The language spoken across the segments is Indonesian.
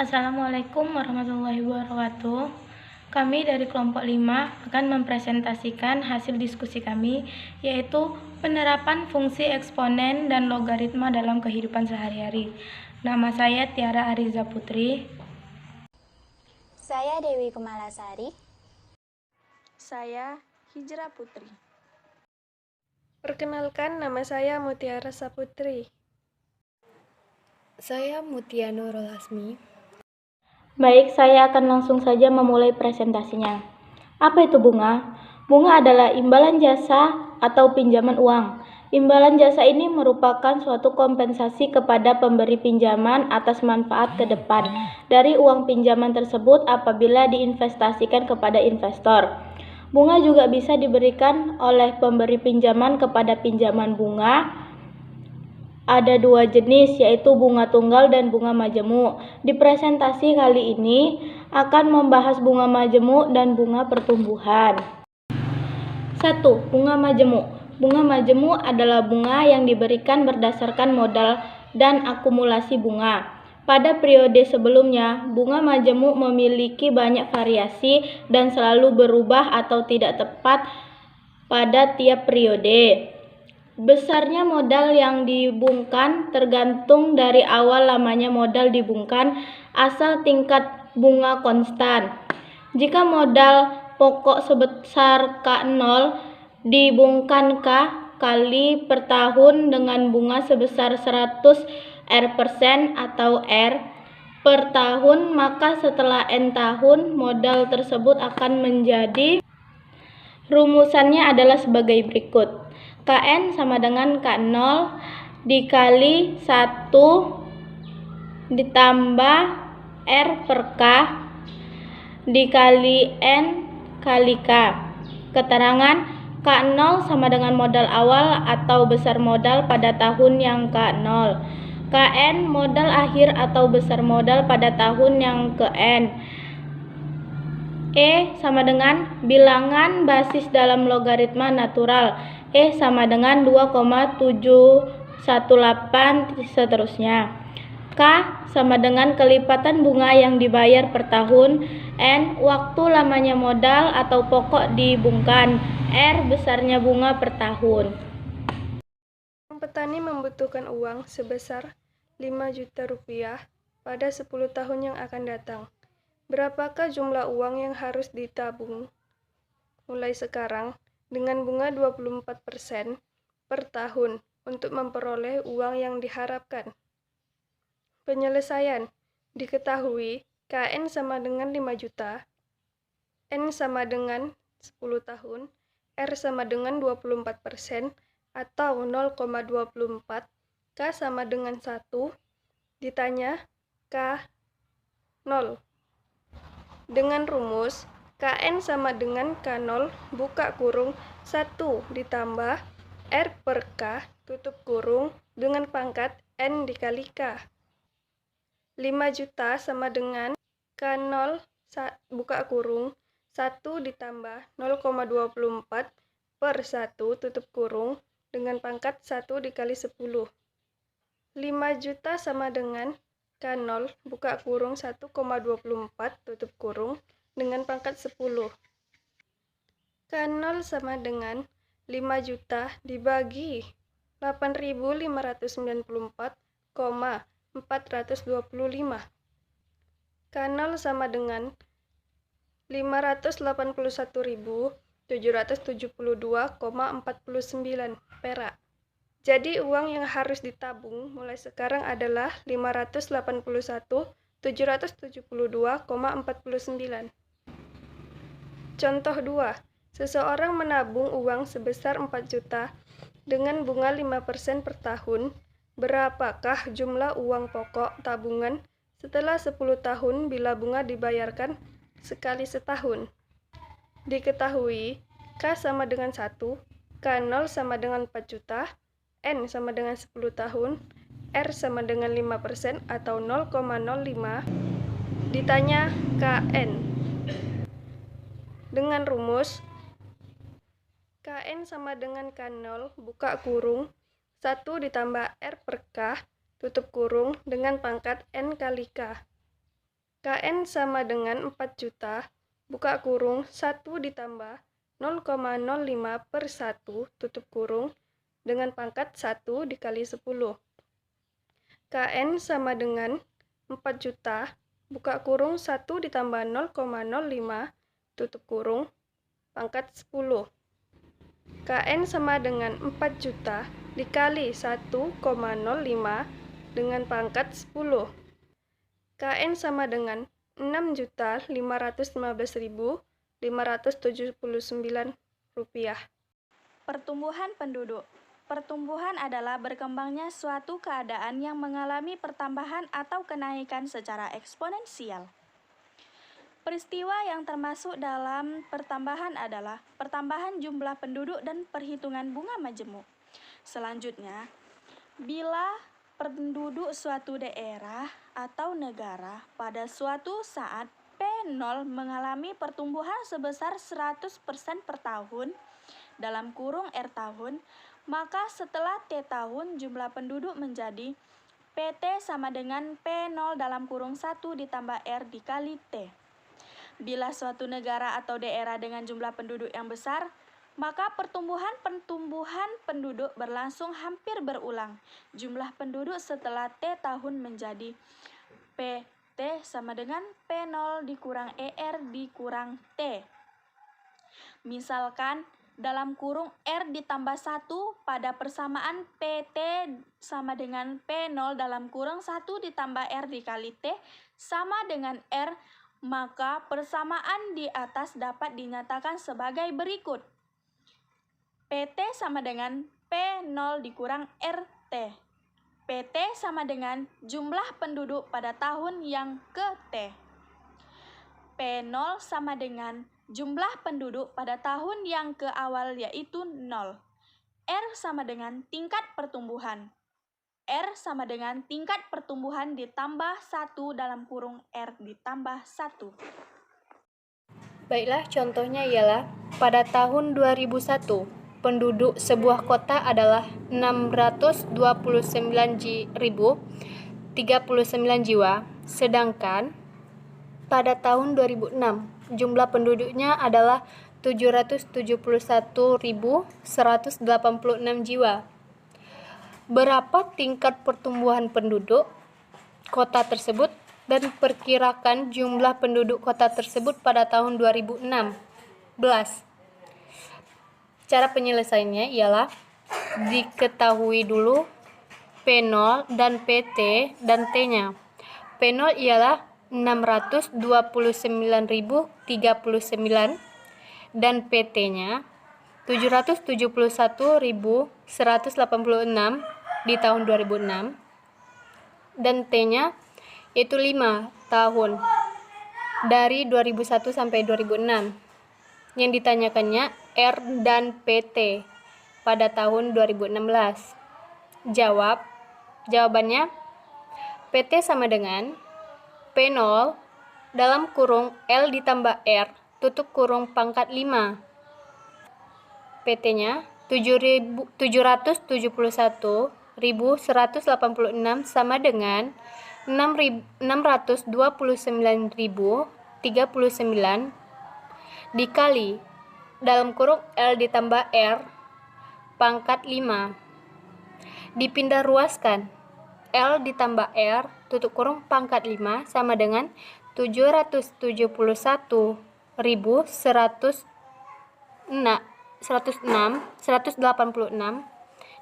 Assalamualaikum warahmatullahi wabarakatuh. Kami dari kelompok 5 akan mempresentasikan hasil diskusi kami, yaitu penerapan fungsi eksponen dan logaritma dalam kehidupan sehari-hari. Nama saya Tiara Ariza Putri. Saya Dewi Kemalasari. Saya Hijrah Putri. Perkenalkan, nama saya Mutiara Saputri. Saya Mutia Nurul Hasmi. Baik, saya akan langsung saja memulai presentasinya. Apa itu bunga? Bunga adalah imbalan jasa atau pinjaman uang. Imbalan jasa ini merupakan suatu kompensasi kepada pemberi pinjaman atas manfaat ke depan dari uang pinjaman tersebut apabila diinvestasikan kepada investor. Bunga juga bisa diberikan oleh pemberi pinjaman kepada pinjaman bunga. Ada dua jenis, yaitu bunga tunggal dan bunga majemuk. Di presentasi kali ini akan membahas bunga majemuk dan bunga pertumbuhan. 1. Bunga majemuk. Bunga majemuk adalah bunga yang diberikan berdasarkan modal dan akumulasi bunga. Pada periode sebelumnya, bunga majemuk memiliki banyak variasi dan selalu berubah atau tidak tepat pada tiap periode. Besarnya modal yang dibungkan tergantung dari awal lamanya modal dibungkan asal tingkat bunga konstan. Jika modal pokok sebesar K0 dibungkan K kali per tahun dengan bunga sebesar 100 R% atau R per tahun, maka setelah N tahun modal tersebut akan menjadi, rumusannya adalah sebagai berikut. Kn sama dengan K0 dikali 1 ditambah R per K dikali N kali K. Keterangan K0 sama dengan modal awal atau besar modal pada tahun yang K0. Kn modal akhir atau besar modal pada tahun yang ke N. E sama dengan bilangan basis dalam logaritma natural. E sama dengan 2,718 seterusnya. K sama dengan kelipatan bunga yang dibayar per tahun. N waktu lamanya modal atau pokok dibungkan. R besarnya bunga per tahun. Petani membutuhkan uang sebesar 5 juta rupiah pada 10 tahun yang akan datang. Berapakah jumlah uang yang harus ditabung mulai sekarang dengan bunga 24% per tahun untuk memperoleh uang yang diharapkan? Penyelesaian. Diketahui KN sama dengan 5 juta, N sama dengan 10 tahun, R sama dengan 24% atau 0,24, K sama dengan 1, ditanya K 0. Dengan rumus Kn sama dengan K0 buka kurung 1 ditambah R per K tutup kurung dengan pangkat N dikali K. 5 juta sama dengan K0 buka kurung 1 ditambah 0,24 per 1 tutup kurung dengan pangkat 1 dikali 10. 5 juta sama dengan K0 buka kurung 1,24 tutup kurung dengan pangkat 10. K0 sama dengan 5 juta dibagi 8.594,425. K0 sama dengan 581.772,49 perak. Jadi uang yang harus ditabung mulai sekarang adalah 581.772,49. Contoh 2. Seseorang menabung uang sebesar 4 juta dengan bunga 5% per tahun. Berapakah jumlah uang pokok tabungan setelah 10 tahun bila bunga dibayarkan sekali setahun? Diketahui K sama dengan 1, K0 sama dengan 4 juta, N sama dengan 10 tahun, R sama dengan 5% atau 0,05, ditanya Kn. Dengan rumus Kn sama dengan K0 buka kurung 1 ditambah R per K tutup kurung dengan pangkat N kali K. KN sama dengan 4 juta, buka kurung, 1 ditambah 0,05 per 1, tutup kurung, dengan pangkat 1 dikali 10. KN sama dengan 4 juta, buka kurung, 1 ditambah 0,05, tutup kurung, pangkat 10. KN sama dengan 4 juta dikali 1,05 dengan pangkat 10. KN sama dengan 6.515.579 rupiah. Pertumbuhan penduduk. Pertumbuhan adalah berkembangnya suatu keadaan yang mengalami pertambahan atau kenaikan secara eksponensial. Peristiwa yang termasuk dalam pertambahan adalah pertambahan jumlah penduduk dan perhitungan bunga majemuk. Selanjutnya, bila penduduk suatu daerah atau negara pada suatu saat P0 mengalami pertumbuhan sebesar 100% per tahun, dalam kurung R tahun, maka setelah T tahun jumlah penduduk menjadi PT sama dengan P0 dalam kurung 1 ditambah R dikali T. Bila suatu negara atau daerah dengan jumlah penduduk yang besar, maka pertumbuhan penduduk berlangsung hampir berulang. Jumlah penduduk setelah T tahun menjadi PT sama dengan P0 dikurang ER dikurang T. Misalkan dalam kurung R ditambah 1 pada persamaan PT sama dengan P0 dalam kurung 1 ditambah R dikali T sama dengan R, maka persamaan di atas dapat dinyatakan sebagai berikut. PT sama dengan P0 dikurang RT. PT sama dengan jumlah penduduk pada tahun yang ke-T. P0 sama dengan jumlah penduduk pada tahun yang ke awal yaitu 0. R sama dengan tingkat pertumbuhan. R sama dengan tingkat pertumbuhan ditambah 1 dalam kurung R ditambah 1. Baiklah, contohnya ialah pada tahun 2001, penduduk sebuah kota adalah 629.039 jiwa, sedangkan pada tahun 2006, jumlah penduduknya adalah 771.186 jiwa. Berapa tingkat pertumbuhan penduduk kota tersebut dan perkirakan jumlah penduduk kota tersebut pada tahun 2016. Cara penyelesaiannya ialah diketahui dulu P0 dan PT dan T-nya. P0 ialah 629.039 dan PT-nya 771.186 di tahun 2006 dan T-nya yaitu 5 tahun dari 2001 sampai 2006. Yang ditanyakannya R dan PT pada tahun 2016. Jawabannya PT sama dengan P0 dalam kurung L ditambah R tutup kurung pangkat 5. PT-nya 771.186 sama dengan 629.039 dikali dalam kurung L ditambah R pangkat 5. Dipindah ruaskan. L ditambah R tutup kurung pangkat 5 sama dengan 771.186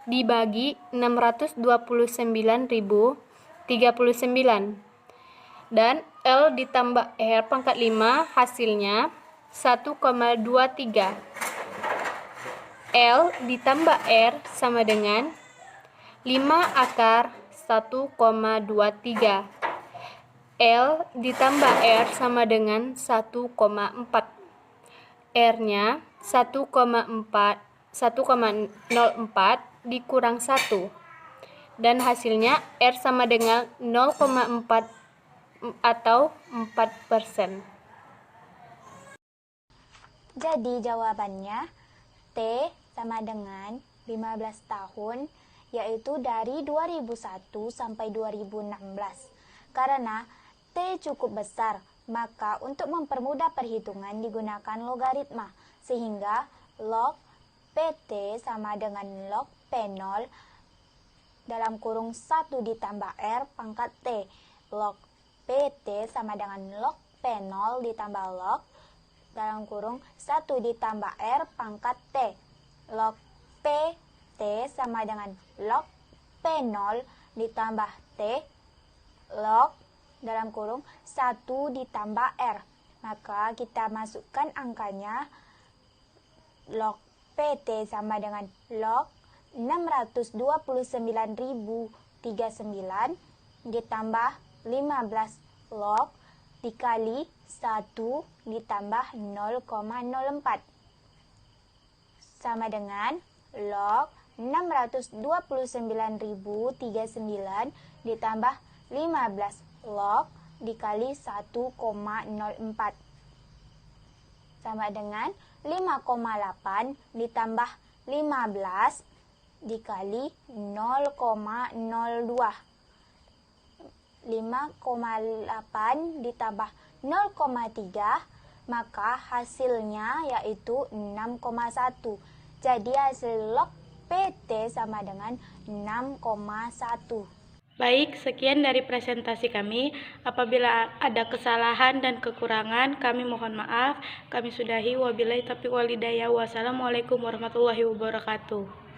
dibagi 629.039 dan L ditambah R pangkat 5 hasilnya 1,23. L ditambah R sama dengan 5 akar 1,23. L ditambah R sama dengan 1,4. R-nya 1,04 dikurang 1. Dan hasilnya R sama dengan 0,4 atau 4%. Jadi jawabannya T sama dengan 15 tahun, yaitu dari 2001 sampai 2016. Karena T cukup besar, maka untuk mempermudah perhitungan digunakan logaritma, sehingga log PT sama dengan log P0 dalam kurung 1 ditambah R pangkat T. Log PT sama dengan log P0 ditambah log dalam kurung 1 ditambah R pangkat T. Log PT sama dengan log P0 ditambah T log dalam kurung 1 ditambah R. Maka kita masukkan angkanya. Log PT sama dengan log 629.039 ditambah 15 log dikali 1 ditambah 0,04 sama dengan log 629.039 ditambah 15 log dikali 1,04 sama dengan 5,8 ditambah 15 dikali 0,02. 5,8 ditambah 0,3, maka hasilnya yaitu 6,1. Jadi hasil log PT sama dengan 6,1. Baik, sekian dari presentasi kami. Apabila ada kesalahan dan kekurangan, kami mohon maaf. Kami sudahi. Wabillahi taufiq wal hidayah. Wassalamualaikum warahmatullahi wabarakatuh.